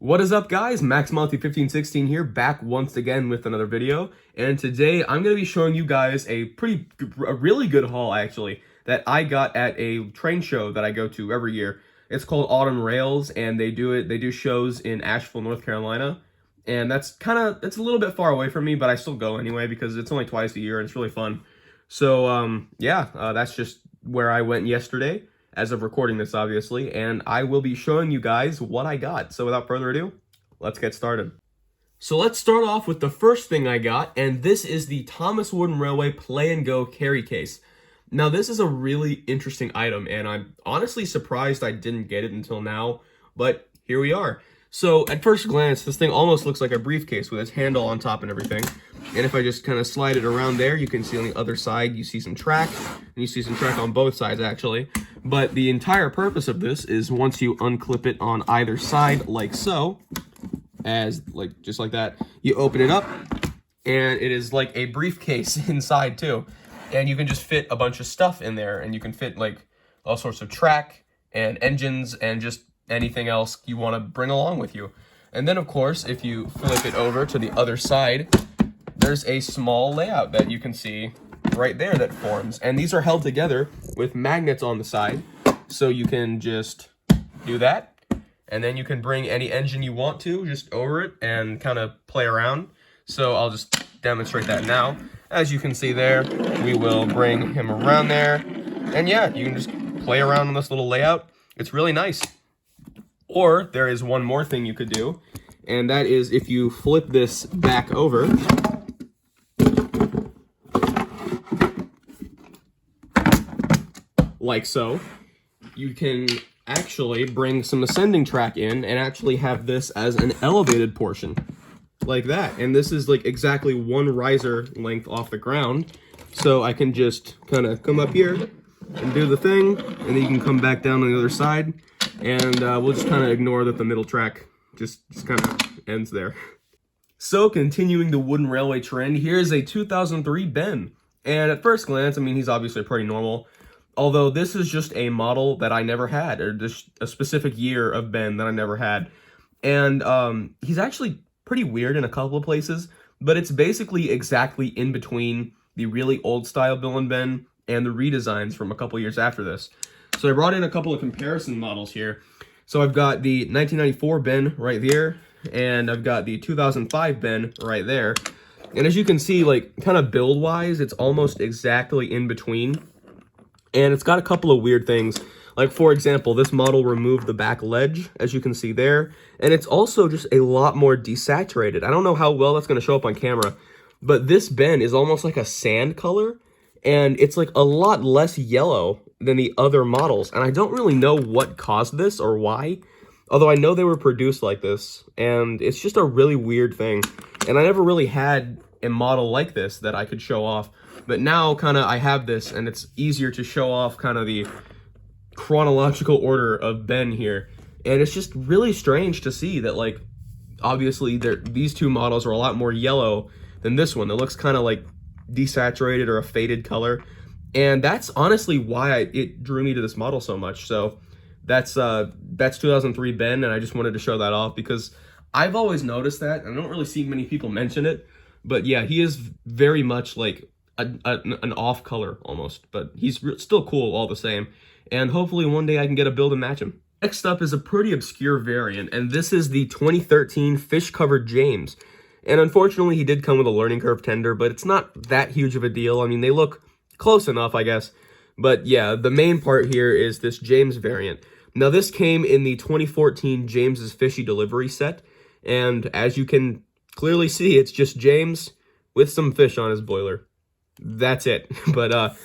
What is up, guys? Max Monty 1516 here, back once again with another video. And today I'm going to be showing you guys a really good haul, actually, that I got at a train show that I go to every year. It's called Autumn Rails, and they do shows in Asheville, North Carolina. And it's a little bit far away from me, but I still go anyway because it's only twice a year and it's really fun. So, that's just where I went yesterday, as of recording this, obviously, and I will be showing you guys what I got. So without further ado, let's get started. So let's start off with the first thing I got, and this is the Thomas Wooden Railway Play and Go carry case. Now, this is a really interesting item, and I'm honestly surprised I didn't get it until now, but here we are. So at first glance, this thing almost looks like a briefcase with its handle on top and everything. And if I just kind of slide it around there, you can see on the other side, you see some track, and you see some track on both sides, actually. But the entire purpose of this is once you unclip it on either side, like so, just like that, you open it up, and it is like a briefcase inside, too. And you can just fit a bunch of stuff in there, and you can fit, like, all sorts of track and engines and just anything else you want to bring along with you. And then, of course, if you flip it over to the other side, there's a small layout that you can see right there that forms. And these are held together with magnets on the side. So you can just do that. And then you can bring any engine you want to just over it and kind of play around. So I'll just demonstrate that now. As you can see there, we will bring him around there. And yeah, you can just play around on this little layout. It's really nice. Or there is one more thing you could do, and that is if you flip this back over, like so, you can actually bring some ascending track in and actually have this as an elevated portion, like that. And this is like exactly one riser length off the ground, so I can just kind of come up here and do the thing, and then you can come back down on the other side. And we'll just kind of ignore that the middle track just kind of ends there. So, continuing the wooden railway trend, here's a 2003 Ben. And at first glance, I mean, he's obviously pretty normal. Although this is just a model that I never had, or just a specific year of Ben that I never had. And he's actually pretty weird in a couple of places, but it's basically exactly in between the really old style Bill and Ben and the redesigns from a couple years after this. So I brought in a couple of comparison models here. So I've got the 1994 Ben right there, and I've got the 2005 Ben right there. And as you can see, like, kind of build-wise, it's almost exactly in between. And it's got a couple of weird things. Like, for example, this model removed the back ledge, as you can see there. And it's also just a lot more desaturated. I don't know how well that's going to show up on camera, but this Ben is almost like a sand color. And it's like a lot less yellow than the other models. And I don't really know what caused this or why. Although I know they were produced like this. And it's just a really weird thing. And I never really had a model like this that I could show off. But now kind of I have this, and it's easier to show off kind of the chronological order of Ben here. And it's just really strange to see that, like, obviously these two models are a lot more yellow than this one. It looks kind of like desaturated or a faded color, and that's honestly why it drew me to this model so much. So that's 2003 Ben, and I just wanted to show that off because I've always noticed that, and I don't really see many people mention it, but yeah, he is very much like an off color almost, but he's still cool all the same, and hopefully one day I can get a build and match him. Next up is a pretty obscure variant, and this is the 2013 Fish Covered James. And unfortunately, he did come with a learning curve tender, but it's not that huge of a deal. I mean, they look close enough, I guess. But yeah, the main part here is this James variant. Now, this came in the 2014 James's Fishy Delivery set. And as you can clearly see, it's just James with some fish on his boiler. That's it. But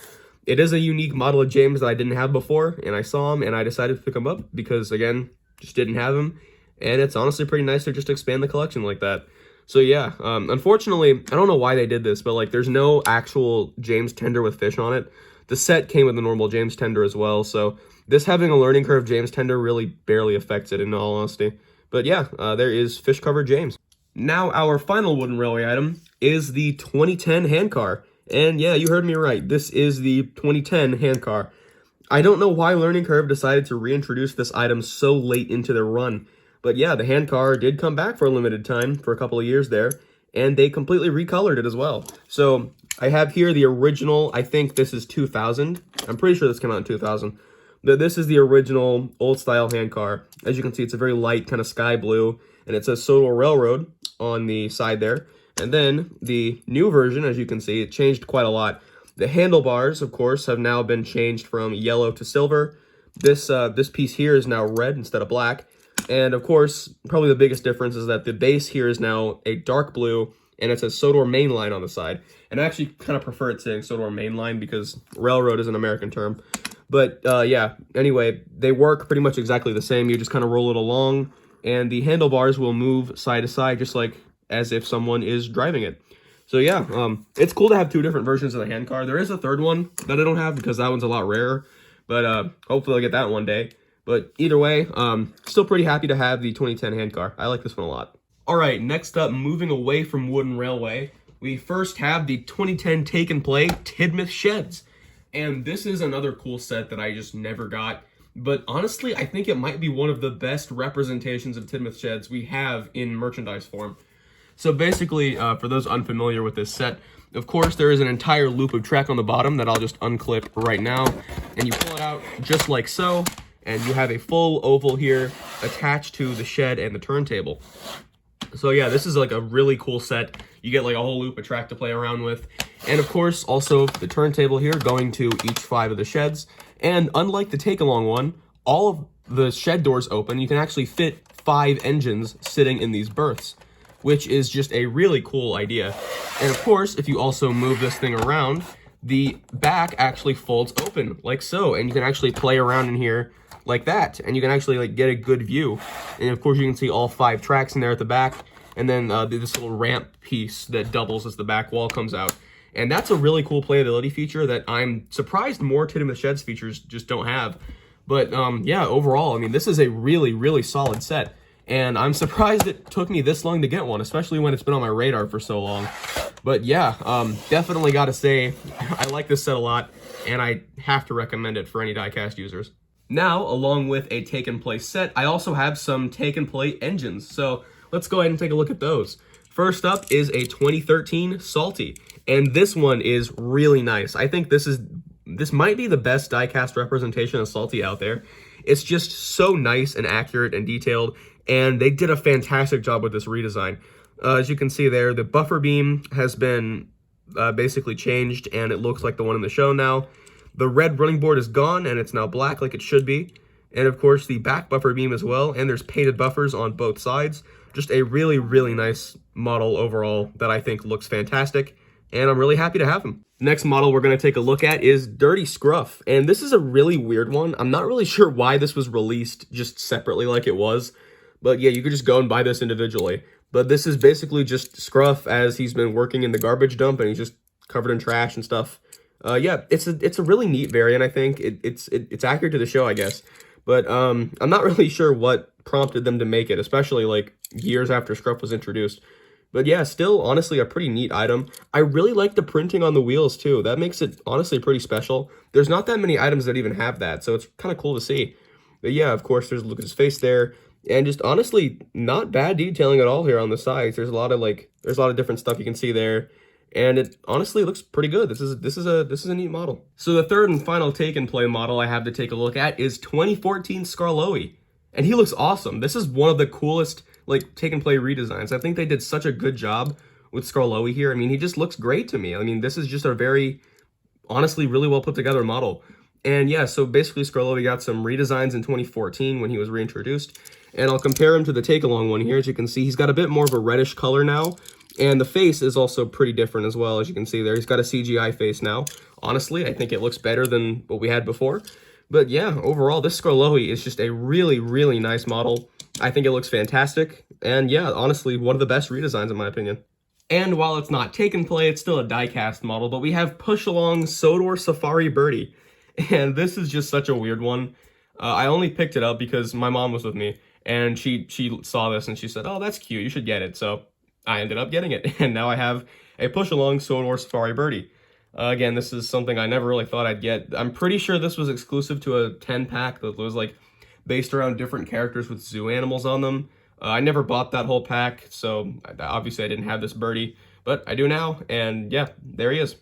it is a unique model of James that I didn't have before. And I saw him, and I decided to pick him up because, again, just didn't have him. And it's honestly pretty nice to just expand the collection like that. So yeah, unfortunately, I don't know why they did this, but like there's no actual James tender with fish on it. The set came with a normal James tender as well, so this having a learning curve James tender really barely affects it in all honesty. But yeah, there is Fish Covered James. Now our final wooden railway item is the 2010 handcar. And yeah, you heard me right, this is the 2010 handcar. I don't know why Learning Curve decided to reintroduce this item so late into their run, But yeah, the hand car did come back for a limited time for a couple of years there, and they completely recolored it as well. So I have here the original, I think this is 2000. I'm pretty sure this came out in 2000. But this is the original old style hand car. As you can see, it's a very light kind of sky blue, and it says Sodor Railroad on the side there. And then the new version, as you can see, it changed quite a lot. The handlebars, of course, have now been changed from yellow to silver. This piece here is now red instead of black. And of course, probably the biggest difference is that the base here is now a dark blue, and it says Sodor Mainline on the side. And I actually kind of prefer it saying Sodor Mainline because railroad is an American term. But yeah, anyway, they work pretty much exactly the same. You just kind of roll it along, and the handlebars will move side to side just like as if someone is driving it. So yeah, it's cool to have two different versions of the hand car. There is a third one that I don't have because that one's a lot rarer, but hopefully I'll get that one day. But either way, still pretty happy to have the 2010 hand car. I like this one a lot. All right, next up, moving away from wooden railway, we first have the 2010 Take and Play Tidmouth Sheds. And this is another cool set that I just never got. But honestly, I think it might be one of the best representations of Tidmouth Sheds we have in merchandise form. So basically, for those unfamiliar with this set, of course, there is an entire loop of track on the bottom that I'll just unclip right now. And you pull it out just like so, and you have a full oval here attached to the shed and the turntable. So yeah, this is like a really cool set. You get like a whole loop of track to play around with. And of course, also the turntable here going to each 5 of the sheds. And unlike the take-along one, all of the shed doors open. You can actually fit 5 engines sitting in these berths, which is just a really cool idea. And of course, if you also move this thing around, the back actually folds open like so. And you can actually play around in here like that, and you can actually like get a good view. And of course you can see all 5 tracks in there at the back, and then this little ramp piece that doubles as the back wall comes out. And that's a really cool playability feature that I'm surprised more Tidmouth Sheds features just don't have. But yeah, overall, I mean, this is a really, really solid set, and I'm surprised it took me this long to get one, especially when it's been on my radar for so long. But yeah, definitely gotta say, I like this set a lot, and I have to recommend it for any diecast users. Now, along with a Take and Play set, I also have some Take and Play engines. So let's go ahead and take a look at those. First up is a 2013 Salty, and this one is really nice. I think this might be the best diecast representation of Salty out there. It's just so nice and accurate and detailed, and they did a fantastic job with this redesign. As you can see there, the buffer beam has been basically changed, and it looks like the one in the show now. The red running board is gone, and it's now black like it should be. And of course, the back buffer beam as well, and there's painted buffers on both sides. Just a really, really nice model overall that I think looks fantastic, and I'm really happy to have him. Next model we're going to take a look at is Dirty Scruff, and this is a really weird one. I'm not really sure why this was released just separately like it was, but yeah, you could just go and buy this individually. But this is basically just Scruff as he's been working in the garbage dump, and he's just covered in trash and stuff. Yeah, it's a really neat variant. I think it's accurate to the show, I guess. But I'm not really sure what prompted them to make it, especially like years after Scruff was introduced. But yeah, still honestly a pretty neat item. I really like the printing on the wheels too. That makes it honestly pretty special. There's not that many items that even have that, so it's kind of cool to see. But yeah, of course, there's a look at his face there, and just honestly not bad detailing at all here on the sides. There's a lot of different stuff you can see there. And it honestly looks pretty good. This is a neat model. So the third and final Take and Play model I have to take a look at is 2014 Skarloey. And he looks awesome. This is one of the coolest like Take and Play redesigns. I think they did such a good job with Skarloey here. I mean, he just looks great to me. I mean, this is just a very, honestly, really well put together model. And yeah, so basically Skarloey got some redesigns in 2014 when he was reintroduced. And I'll compare him to the take-along one here. As you can see, he's got a bit more of a reddish color now. And the face is also pretty different as well, as you can see there. He's got a CGI face now. Honestly, I think it looks better than what we had before. But yeah, overall, this Skarloey is just a really, really nice model. I think it looks fantastic. And yeah, honestly, one of the best redesigns in my opinion. And while it's not Take and Play, it's still a die-cast model, but we have Push-Along Sodor Safari Birdie. And this is just such a weird one. I only picked it up because my mom was with me, and she saw this and she said, "Oh, that's cute, you should get it." So I ended up getting it, and now I have a Push-Along Sodor Safari Birdie. Again, this is something I never really thought I'd get. I'm pretty sure this was exclusive to a 10-pack that was like based around different characters with zoo animals on them. I never bought that whole pack, so obviously I didn't have this birdie, but I do now, and yeah, there he is.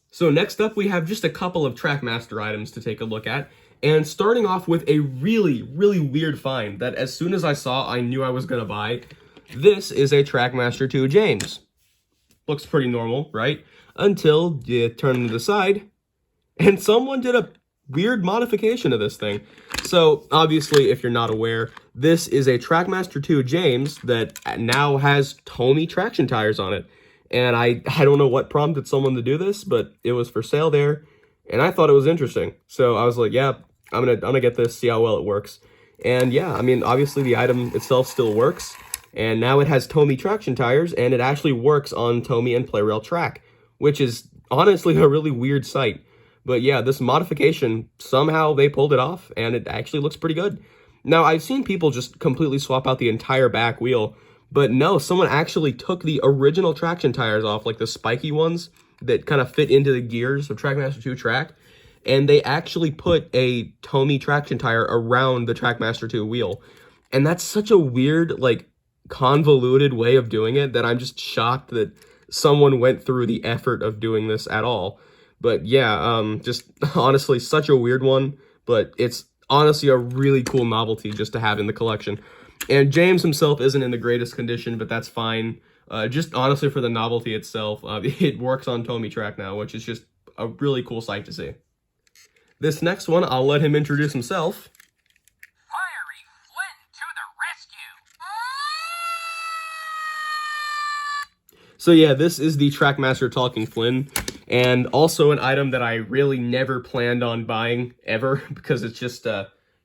So next up, we have just a couple of Trackmaster items to take a look at, and starting off with a really, really weird find that as soon as I saw, I knew I was going to buy. This is a Trackmaster 2 James. Looks pretty normal, right? Until you turn to the side, and someone did a weird modification of this thing. So, obviously, if you're not aware, this is a Trackmaster 2 James that now has Tomy traction tires on it. And I don't know what prompted someone to do this, but it was for sale there, and I thought it was interesting. So I was like, yeah, I'm gonna get this, see how well it works. And yeah, I mean, obviously the item itself still works, and now it has Tomy traction tires, and it actually works on Tomy and Play-Rail track, which is honestly a really weird sight. But yeah, this modification, somehow they pulled it off, and it actually looks pretty good. Now, I've seen people just completely swap out the entire back wheel, but no, someone actually took the original traction tires off, like the spiky ones that kind of fit into the gears of Trackmaster 2 track, and they actually put a Tomy traction tire around the Trackmaster 2 wheel. And that's such a weird, like, convoluted way of doing it that I'm just shocked that someone went through the effort of doing this at all. But yeah, just honestly, such a weird one, but it's honestly a really cool novelty just to have in the collection. And James himself isn't in the greatest condition, but that's fine. Just honestly for the novelty itself, it works on Tomy track now, which is just a really cool sight to see. This next one, I'll let him introduce himself. Fiery Flynn to the rescue! So yeah, this is the Trackmaster Talking Flynn, and also an item that I really never planned on buying ever, because it's just,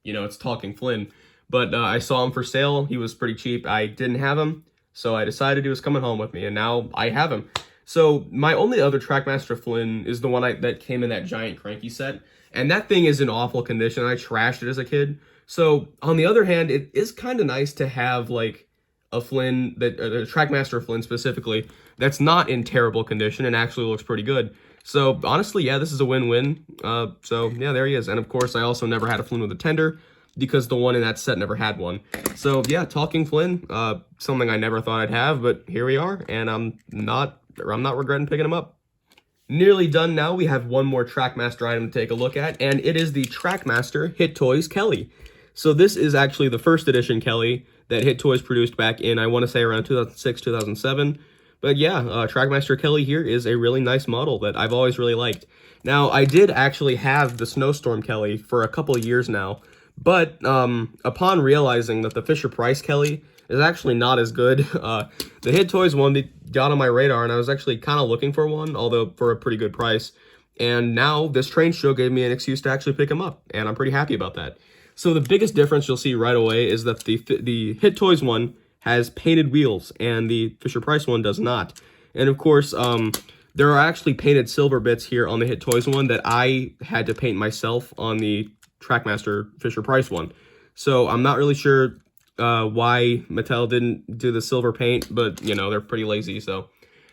you know, it's Talking Flynn. But I saw him for sale. He was pretty cheap. I didn't have him, so I decided he was coming home with me, and now I have him. So my only other Trackmaster Flynn is the one that came in that giant cranky set, and that thing is in awful condition. I trashed it as a kid. So on the other hand, it is kind of nice to have like a Flynn, a Trackmaster Flynn specifically, that's not in terrible condition and actually looks pretty good. So honestly, yeah, this is a win-win. So yeah, there he is. And of course, I also never had a Flynn with a tender, because the one in that set never had one. So yeah, Talking Flynn, something I never thought I'd have, but here we are, and I'm not regretting picking them up. Nearly done now. We have one more Trackmaster item to take a look at, and it is the Trackmaster Hit Toys Kelly. So this is actually the first edition Kelly that Hit Toys produced back in, I want to say, around 2006, 2007. But yeah, Trackmaster Kelly here is a really nice model that I've always really liked. Now, I did actually have the Snowstorm Kelly for a couple of years now, but upon realizing that the Fisher-Price Kelly is actually not as good, the Hit Toys one got on my radar, and I was actually kind of looking for one, although for a pretty good price. And now this train show gave me an excuse to actually pick them up, and I'm pretty happy about that. So the biggest difference you'll see right away is that the Hit Toys one has painted wheels, and the Fisher-Price one does not. And of course, there are actually painted silver bits here on the Hit Toys one that I had to paint myself on the Trackmaster Fisher-Price one. So I'm not really sure why Mattel didn't do the silver paint, but, you know, they're pretty lazy, so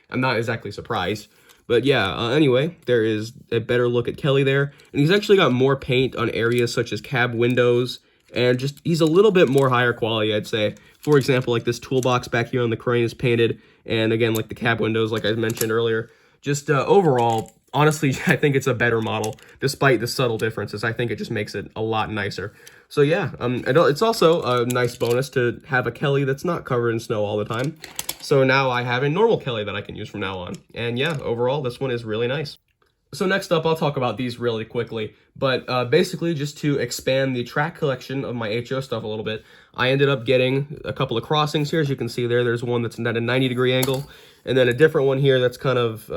I'm not exactly surprised. But yeah, anyway, there is a better look at Kelly there. And he's actually got more paint on areas such as cab windows, and just, he's a little bit more higher quality, I'd say. For example, like this toolbox back here on the crane is painted, and again, like the cab windows, like I mentioned earlier. Just overall, honestly, I think it's a better model, despite the subtle differences. I think it just makes it a lot nicer. So yeah, it's also a nice bonus to have a Kelly that's not covered in snow all the time. So now I have a normal Kelly that I can use from now on. And yeah, overall, this one is really nice. So next up, I'll talk about these really quickly, but basically just to expand the track collection of my HO stuff a little bit, I ended up getting a couple of crossings here. As you can see there's one that's at a 90-degree angle, and then a different one here that's kind of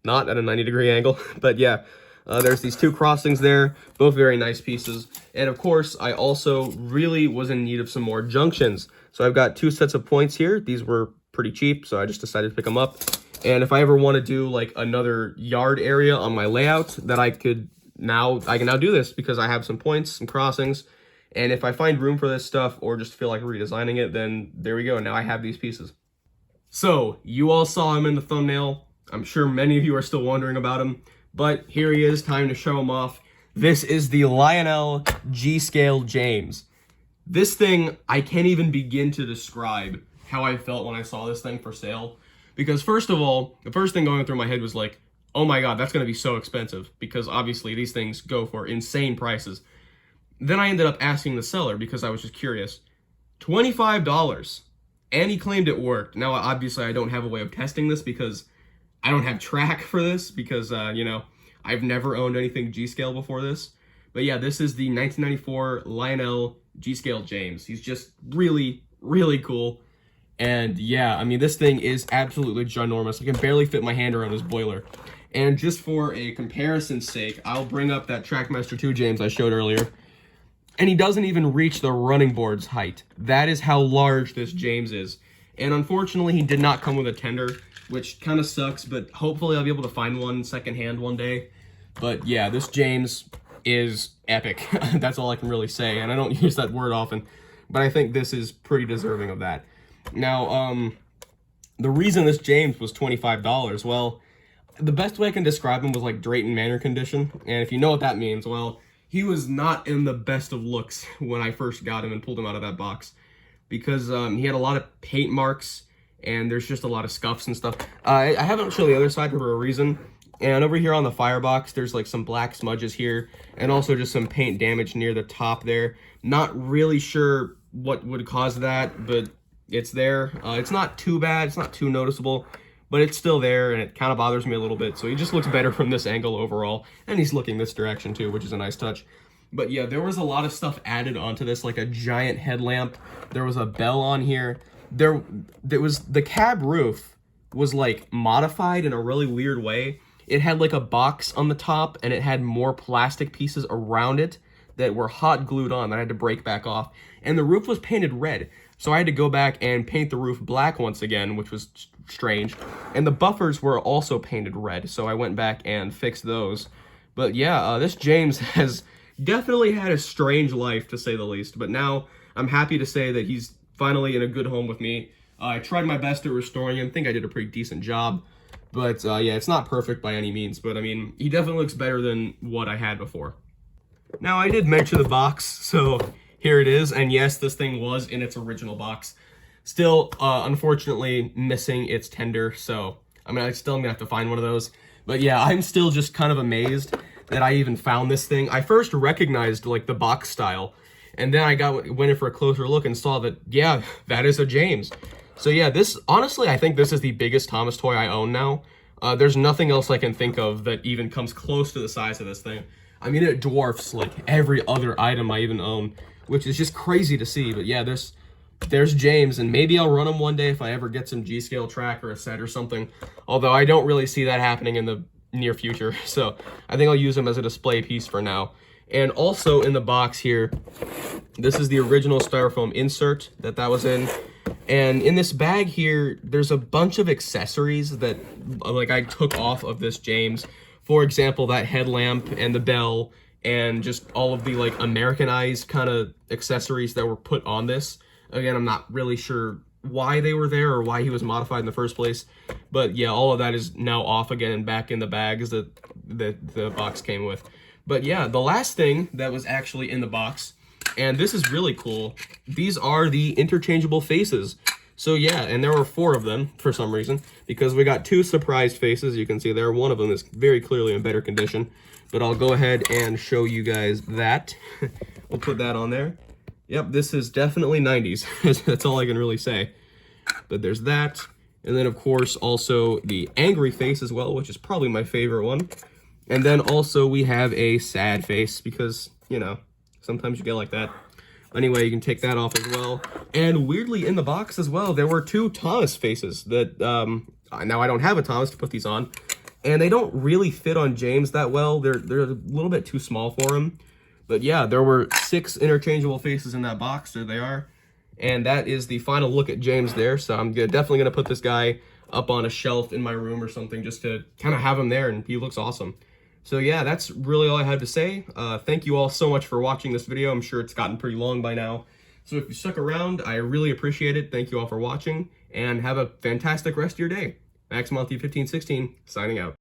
not at a 90-degree angle, but yeah, there's these two crossings there, both very nice pieces. And of course, I also really was in need of some more junctions. So I've got two sets of points here. These were pretty cheap, so I just decided to pick them up. And if I ever want to do like another yard area on my layout, that I can now do this, because I have some points, some crossings. And if I find room for this stuff or just feel like redesigning it, then there we go. Now I have these pieces. So you all saw him in the thumbnail. I'm sure many of you are still wondering about him, but here he is, time to show him off. This is the Lionel G-Scale James. This thing, I can't even begin to describe how I felt when I saw this thing for sale. Because first of all, the first thing going through my head was like, oh my god, that's going to be so expensive. Because obviously these things go for insane prices. Then I ended up asking the seller because I was just curious. $25. And he claimed it worked. Now, obviously, I don't have a way of testing this because I don't have track for this because, you know, I've never owned anything G-Scale before this. But yeah, this is the 1994 Lionel G-Scale James. He's just really, really cool. And yeah, I mean, this thing is absolutely ginormous. I can barely fit my hand around his boiler. And just for a comparison's sake, I'll bring up that Trackmaster 2 James I showed earlier. And he doesn't even reach the running board's height. That is how large this James is. And unfortunately, he did not come with a tender, which kind of sucks, but hopefully I'll be able to find one secondhand one day. But yeah, this James is epic. That's all I can really say, and I don't use that word often, but I think this is pretty deserving of that. Now, the reason this James was $25, well, the best way I can describe him was like Drayton Manor condition, and if you know what that means, well, he was not in the best of looks when I first got him and pulled him out of that box because he had a lot of paint marks and there's just a lot of scuffs and stuff. I haven't shown the other side for a reason. And over here on the firebox, there's like some black smudges here and also just some paint damage near the top there. Not really sure what would cause that, but it's there. It's not too bad. It's not too noticeable. But it's still there, and it kind of bothers me a little bit. So he just looks better from this angle overall. And he's looking this direction, too, which is a nice touch. But yeah, there was a lot of stuff added onto this, like a giant headlamp. There was a bell on here. There was the cab roof was, like, modified in a really weird way. It had, like, a box on the top, and it had more plastic pieces around it that were hot glued on that I had to break back off. And the roof was painted red. So I had to go back and paint the roof black once again, which was strange. And the buffers were also painted red, so I went back and fixed those. But yeah, this James has definitely had a strange life, to say the least. But now I'm happy to say that he's finally in a good home with me. I tried my best at restoring him. I think I did a pretty decent job. But yeah, it's not perfect by any means. But I mean, he definitely looks better than what I had before. Now, I did mention the box, so here it is. And yes, this thing was in its original box. Still, unfortunately, missing its tender, so I'm still gonna have to find one of those. But yeah, I'm still just kind of amazed that I even found this thing. I first recognized, like, the box style, and then I went in for a closer look and saw that, yeah, that is a James. So yeah, this, honestly, I think this is the biggest Thomas toy I own now. There's nothing else I can think of that even comes close to the size of this thing. I mean, it dwarfs, like, every other item I even own, which is just crazy to see. But yeah, there's James, and maybe I'll run him one day if I ever get some G-Scale track or a set or something. Although I don't really see that happening in the near future. So I think I'll use him as a display piece for now. And also in the box here, this is the original styrofoam insert that was in. And in this bag here, there's a bunch of accessories that, like, I took off of this James. For example, that headlamp and the bell and just all of the, like, Americanized kind of accessories that were put on this. Again, I'm not really sure why they were there or why he was modified in the first place. But yeah, all of that is now off again and back in the bags that the box came with. But yeah, the last thing that was actually in the box, and this is really cool, these are the interchangeable faces. So yeah, and there were 4 of them for some reason, because we got 2 surprise faces. You can see there, one of them is very clearly in better condition. But I'll go ahead and show you guys that. We'll put that on there. Yep, this is definitely 90s. That's all I can really say. But there's that. And then, of course, also the angry face as well, which is probably my favorite one. And then also we have a sad face because, you know, sometimes you get like that. Anyway, you can take that off as well. And weirdly, in the box as well, there were 2 Thomas faces that, now I don't have a Thomas to put these on. And they don't really fit on James that well. They're a little bit too small for him. But yeah, there were 6 interchangeable faces in that box. There they are. And that is the final look at James there. So I'm definitely going to put this guy up on a shelf in my room or something just to kind of have him there, and he looks awesome. So yeah, that's really all I have to say. Thank you all so much for watching this video. I'm sure it's gotten pretty long by now. So if you stuck around, I really appreciate it. Thank you all for watching, and have a fantastic rest of your day. Max Monty 1516, signing out.